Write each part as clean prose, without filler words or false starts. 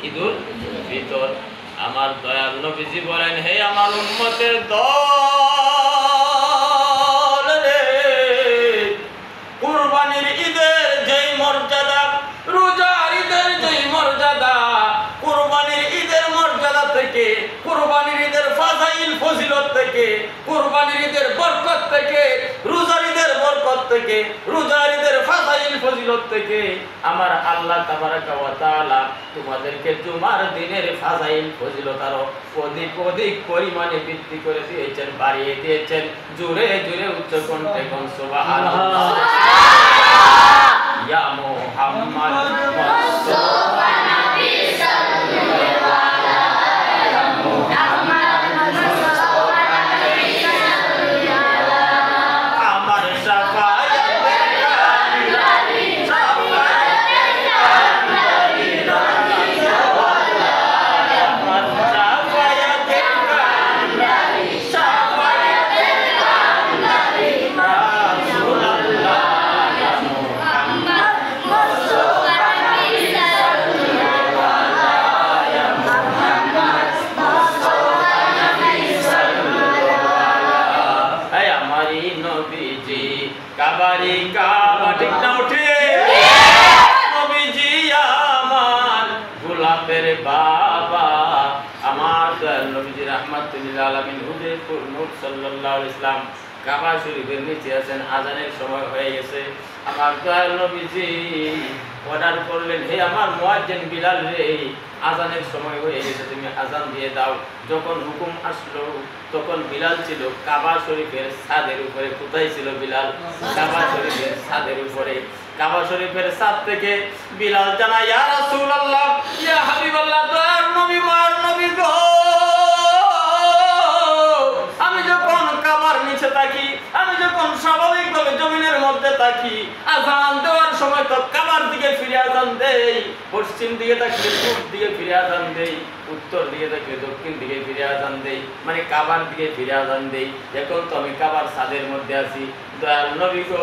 ঈদুল ফিতর। আমার দয়াল নবীজি বলেন, হে আমার উম্মতের দল রে, কুরবানির ঈদের যেই মর্যাদা, রোজার ঈদের যেই মর্যাদা, কুরবানির ঈদের মর্যাদা থেকে, কুরবানির ঈদের ফাজাইল ফজিলত থেকে, কুরবানির ঈদের বরকত থেকে, রোজার ঈদের বরকত থেকে, রোজার ঈদের ফাজাইল ফজিলত থেকে আমার আল্লাহ তাবারাকা ওয়া তাআলা তোমাদেরকে জুমার দিনের ফাজাইল ফজিলত আরো অধিক অধিক পরিমাণে বৃদ্ধি করে দিয়েছেন, বাড়িয়ে দিয়েছেন। জোরে জোরে উচ্চ কণ্ঠে কোন সুবহানাল্লাহ। ইয়া মুহাম্মদ মুস্তাফা নবী সাল্লাল্লাহু আলাইহি মুহাম্মদ মুস্তাফা নবী সাল্লাল্লাহু আলাইহি আমার শাফায়াতের কান্ডারি, শাফায়াতের কান্ডারি রাসূলুল্লাহ, আমার শাফায়াতের কান্ডারি, শাফায়াতের কান্ডারি রাসূলুল্লাহ, কাবারি কাবা ঠিক না উঠে নবীজি আমার গোলাপের বাবা, আমার নবীজি রাহমাতুল লিল আলামিন হুজুর নূর সাল্লাল্লাহু আলাইহি ওয়াসাল্লাম কাবা শরীফের নিচে আছেন, আজানের সময় হয়ে গেছে। আমার দয়াল নবীজি অর্ডার করলেন, হে আমার মুয়াজ্জিন বিলাল রে, আজানের সময় হয়ে গেছে, তুমি আজান দিয়ে দাও। যখন হুকুম আসলো তখন বিলাল ছিল কাবা শরীফের ছাদের উপরে। কোথায় ছিল বিলাল? কাবা শরীফের ছাদের উপরে। কাবা শরীফের ছাদ থেকে বিলাল জানায়, ইয়া রাসূলুল্লাহ, ইয়া হাবিবাল্লাহ, দয়ার নবী, মার নবী গো, আমি যখন কাবার নিচে থাকি, আমি যখন স্বাভাবিকভাবে জমিনের মধ্যে থাকি, আজান দেওয়ার সময় তো কাবার দিকে ফিরে আজান দেই, পশ্চিম দিকে থাকলে পূর্ব দিকে ফিরে আজান দেই, উত্তর দিকে থাকলে দক্ষিণ দিকে ফিরে আজান দেই, মানে কাবার দিকে ফিরে আজান দেই। এখন তো আমি কাবার ছাদের মধ্যে আছি, দয়াল নবী গো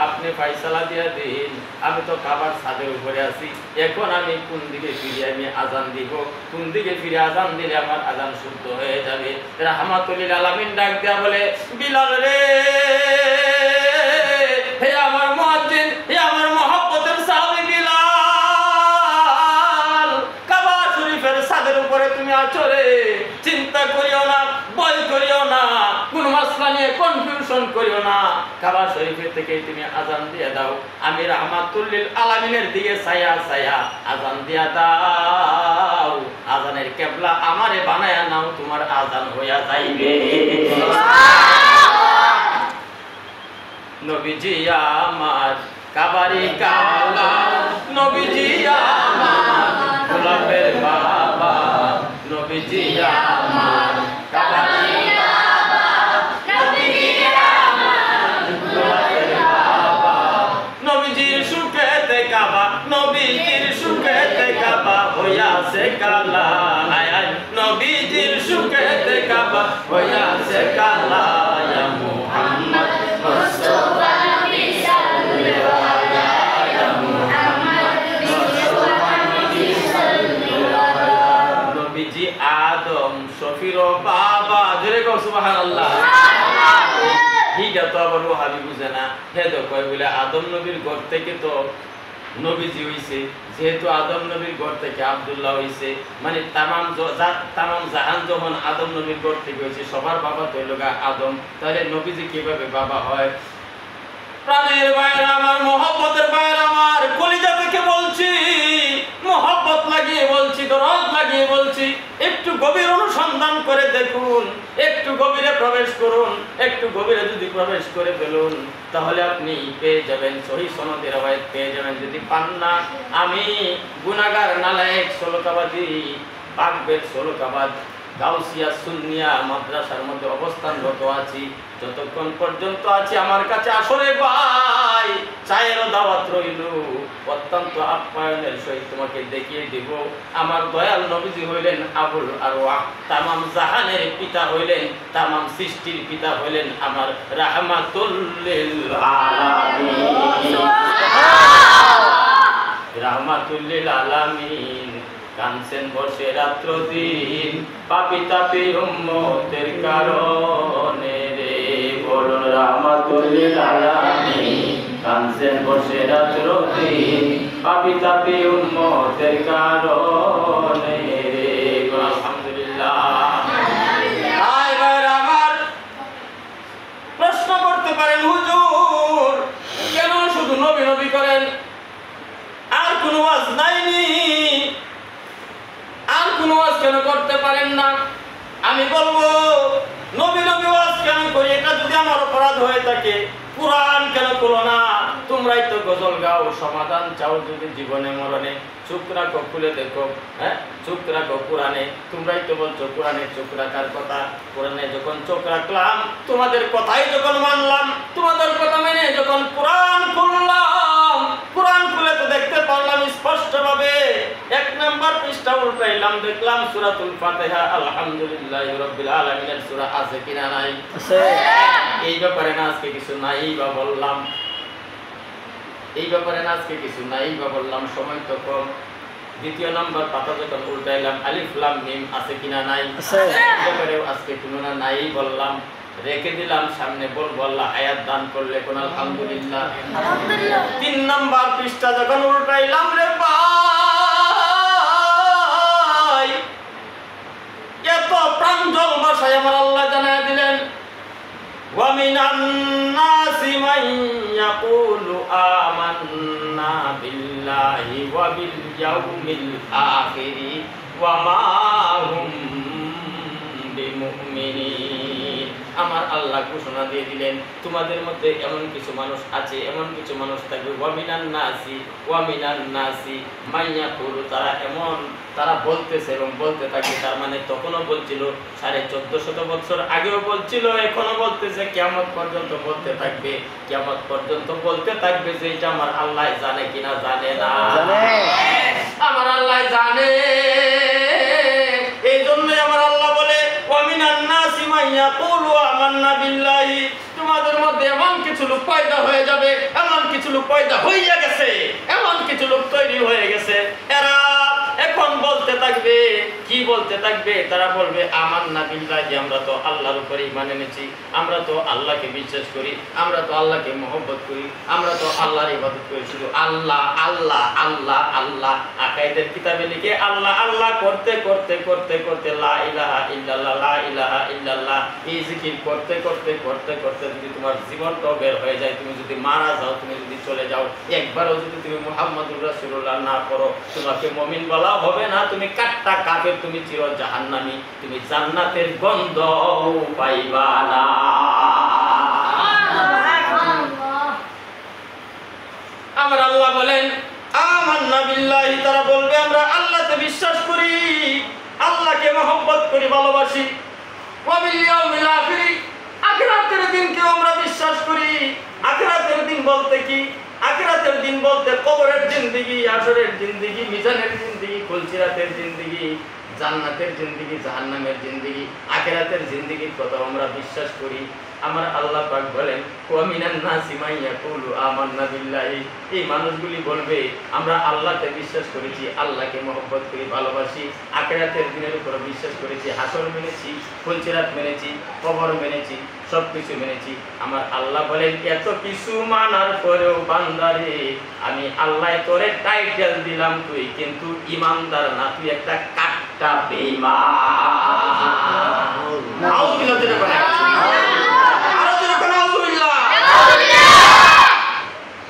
আপনি ফায়সালা দিয়ে দিন, আমি তো কাবার ছাদের উপরে আছি, এখন আমি কোন দিকে ফিরে আমি আজান দিব, কোন দিকে ফিরে আজান দিলে আমার আজান শুদ্ধ হয়ে যাবে। রাহমাতুল লিল আলামিন ডাক দেয়া বলে, বিলাল রে, হে আমার মুয়াজ্জিন, হে আমার মহব্বতের সাহাবী বিলাল, কাবা শরীফের ছাদের উপরে তুমি আছো রে, চিন্তা করিও না, ভয় করিও না, কোন মাসলা নিয়ে কনফিউশন করিও না, কাবা শরীফের থেকে তুমি আজান দিয়ে দাও, আমি রাহমাতুল লিল আলামিনের দিকে ছায়া ছায়া আজান দিয়া দাও, আজানের কিবলা আমারে বানায়া নাও, তোমার আজান হইয়া যাইবে। নবীজি আমার কাবারি কাবা, নবীজি আমার গোলাপের বাবা, নবীজি আমার কাবারি কাবা, নবীজি আমার গোলাপের বাবা, নবীজির সুখেতে কাবা, নবীজির সুখেতে কাবা হইয়াছে কালা, নবীজির সুখেতে কাবা হইয়াছে কালা, ইয়া মুহাম্মদ মুস্তাফা নবী সাল্লাল্লাহু আলাইহি ইয়া মুহাম্মদ মুস্তাফা নবী সাল্লাল্লাহু আলাইহি। নবীজি আদম শফির বাবা, জোরে কও সুবহানাল্লাহ। হিটা তো আবার ওহাবি বুঝে না, হে তো কয় বলে আদম নবীর ঘর থেকে তো নবীজি হইছে, যেহেতু আদম নবীর ঘর থেকে আব্দুল্লাহ হইছে, মানে তামাম জাহান যখন আদম নবীর ঘর থেকে হইছে, সবার বাবা তো হইল আদম, তাহলে নবীজি কিভাবে বাবা হয়? প্রাণের ভাইরা আমার, মহব্বতের ভাইরা আমার, কলিজা থেকে বলছি, মহব্বত লাগিয়ে বলছি, দরদ লাগিয়ে বলছি, একটু গভীর অনুসন্ধান করে দেখুন, একটু গভীরে প্রবেশ করুন, একটু গভীরে যদি প্রবেশ করে ফেলুন তাহলে আপনি পেয়ে যাবেন, সহি সনদের রওয়ায়াত পেয়ে যাবেন। যদি পান না, আমি গুনাহগার নালায়েক সলকাবাদী বাগবের সলকাবাদ গাউসিয়া সুন্নিয়া মাদ্রাসার মধ্যে অবস্থানরত আছি, যতক্ষণ পর্যন্ত আছি আমার কাছে আসরে ভাই, চায়ের দাওয়াত রইল, অত্যন্ত আপ্যায়নের সহিত তোমাকে দেখিয়ে দিব আমার দয়াল নবীজি হইলেন আবুল আরওয়াহ, তামাম জাহানের পিতা হইলেন, তামাম সৃষ্টির পিতা হইলেন আমার রাহমাতুল লিল আলামিন। রাহমাতুল লিল আলামিন কানছেন বসে রাত্র দিন পাপী তাপী উম্মতের কারণে রে বলুন রাহমাতুল লিল আলামিন কানছেন বসে রাত্র দিন পাপী তাপী উম্মতের কারণে রে আলহামদুলিল্লাহ। আয় ভাই আমার প্রশ্ন করতে পারেন হুজুর কেন শুধু নবী নবী করেন আর কোনো ওয়াজ নাইনি আর কোনো ওয়াজ কেন করতে পারেন না? আমি বলবো নবী নবী ওয়াজ কেন করি এটা যদি আমার অপরাধ হয়ে থাকে কুরআন কেন খোলো না? তোমরাই তো গজল গাও সমাধান চাও যদি জীবনে মরণে চোখ রাখো খুলে দেখো হ্যাঁ চোখ রাখো কোরআনে তোমরাই তো বলছো কোরআনে চোখ রাখার কথা কোরআনে যখন চোখ রাখলাম তোমাদের কথাই যখন মানলাম তোমাদের কথা মেনে যখন কোরআন খুললাম কোরআন খুলে তো দেখতে পারলাম স্পষ্টভাবে 1 নম্বর পৃষ্ঠা উল্টাইলাম দেখলাম সূরাতুল ফাতিহা আলহামদুলিল্লাহি রাব্বিল আলামিনের সূরা আছে কিনা নাই আছে এই ব্যাপারে না আজকে কিছু নাই বা বললাম এই ব্যাপারে না আজকে কিছু নাই বা বললাম সময় তো কম। 2 নম্বর পাতা যখন উল্টাইলাম আলিফ লাম মিম আছে কিনা নাই আছে এই ব্যাপারেও আজকে কোনো না নাই বললাম রেখে দিলাম সামনে বলবো আল্লাহ হায়াত দান করলে কোন আলহামদুলিল্লাহ আলহামদুলিল্লাহ। 3 নম্বর পৃষ্ঠা যখন উল্টাইলাম রে ভাই এত প্রাঞ্জল ভাষায় আমার আল্লাহ জানায় দিলেন ওয়া মিনান নাসি মান ইয়াকুলু আমান্না বিল্লাহি ওয়া বিল ইয়াউমিল আখিরি ওয়া মা হুম বিমুমিনিন। আমার আল্লাহ ঘোষণা দিয়ে দিলেন তোমাদের মধ্যে এমন কিছু মানুষ আছে এমন কিছু মানুষ থাকবে ওয়া মিনান নাসি মান ইয়াকুলু তারা বলতেছে এবং বলতে থাকে তার মানে তখনও বলছিল 1450 বছর আগেও বলছিল এখনো বলতেছে কিয়ামত পর্যন্ত বলতে থাকবে কিয়ামত পর্যন্ত বলতে থাকবে যে এটা আমার আল্লাহ জানে কিনা জানে না জানে আমার আল্লাহ জানে। এই জন্যই আমার আল্লাহ বলে ওয়া মিনান নাসি মান ইয়াকুলু আমান্না বিল্লাহি তোমাদের মধ্যে এমন কিছু লোক পয়দা হয়ে যাবে এমন কিছু লোক পয়দা হইয়া গেছে এমন কিছু লোক তৈরি হয়ে গেছে এরা এখন বলতে থাকবে কি বলতে থাকবে তারা বলবে আমান্না বিল্লাহি আমরা তো আল্লাহর উপরে ঈমান এনেছি আমরা তো আল্লাহকে বিশ্বাস করি আমরা তো আল্লাহকে মহব্বত করি আমরা তো আল্লাহর ইবাদত করি শুধু আল্লাহ আল্লাহ আল্লাহ আল্লাহ আকাইদের কিতাবে লিখে আল্লাহ আল্লাহ করতে করতে করতে করতে লা ইলাহা ইল্লাল্লাহ লা ইলাহা ইল্লাল্লাহ এই জিকির করতে করতে করতে করতে যদি তোমার জীবনটা বের হয়ে যায় তুমি যদি মারা যাও তুমি যদি চলে যাও একবারও যদি তুমি মুহাম্মাদুর রাসূলুল্লাহ না করো তোমাকে মুমিন বলা হবে না তুমি কাট্টা কাফের তুমি চির জাহান্নামী তুমি জান্নাতের গন্ধ পাইবা না। আমার আল্লাহ বলেন আমান্না বিল্লাহি তারা বলবে আমরা আল্লাহতে বিশ্বাস করি আল্লাহকে মহব্বত করি ভালোবাসি ওয়া বিল ইয়াউমিল আখির আখিরাতের দিনকে আমরা বিশ্বাস করি। আখিরাতের দিন বলতে কি আখিরাতের দিন বলতে কবরের জিন্দেগি হাশরের জিন্দেগি মিজানের জিন্দেগি কুলসিরাতের জিন্দেগি জান্নাতের জিন্দেগি জাহান্নামের জিন্দেগি আখিরাতের জিন্দেগির কথা আমরা বিশ্বাস করি। আমার আল্লাহ পাক বলেন ওয়া মিনান নাসি মান ইয়াকুলু আমান্না বিল্লাহি এই মানুষগুলি বলবে আমরা আল্লাহকে বিশ্বাস করেছি আল্লাহকে মহব্বত করি ভালোবাসি আখিরাতের দিনের উপর বিশ্বাস করেছি হাশর মেনেছি ফুলসিরাত মেনেছি কবর মেনেছি সবকিছু মেনেছি। আমার আল্লাহ বলেন এত কিছু মানার পরেও বান্দারে আমি আল্লাহ তোরে টাইটেল দিলাম তুই কিন্তু ঈমানদার না তুই একটা কাট্টা বেঈমান। আউযুবিল্লাহ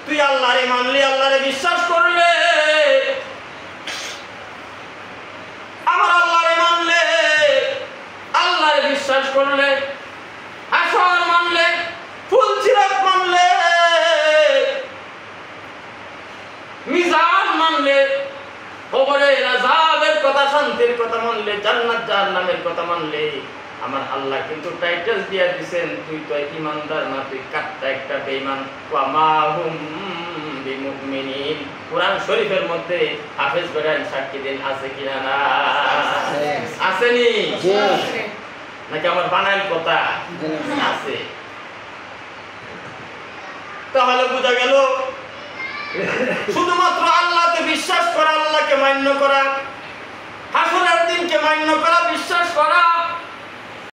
তুই আল্লাহরে মানলি আল্লাহরে বিশ্বাস করলে আমার আল্লাহরে মানলে আল্লাহরে বিশ্বাস করলে হাশর মানলে ফুলসিরাত মানলে মিজান মানলে কবরের আযাবের কথা শান্তির কথা মানলে জান্নাত জাহান্নামের কথা মানলে আমার আল্লাহ কিন্তু টাইটেল দিয়া দিবেন তুই তো ঈমানদার না তুই কাট্টা একটা বেঈমান ওয়া মা হুম বিমুমিনিন। কুরআন শরীফের মধ্যে হাফেজ বেরান সাক্ষী দিন আছে কিনা না আসেনি জি নাকি আমার বানাইল কথা আছে? তাহলে বোঝা গেল শুধুমাত্র আল্লাহকে বিশ্বাস করা, আল্লাহকে মান্য করা, হাসরের দিনকে মান্য করা।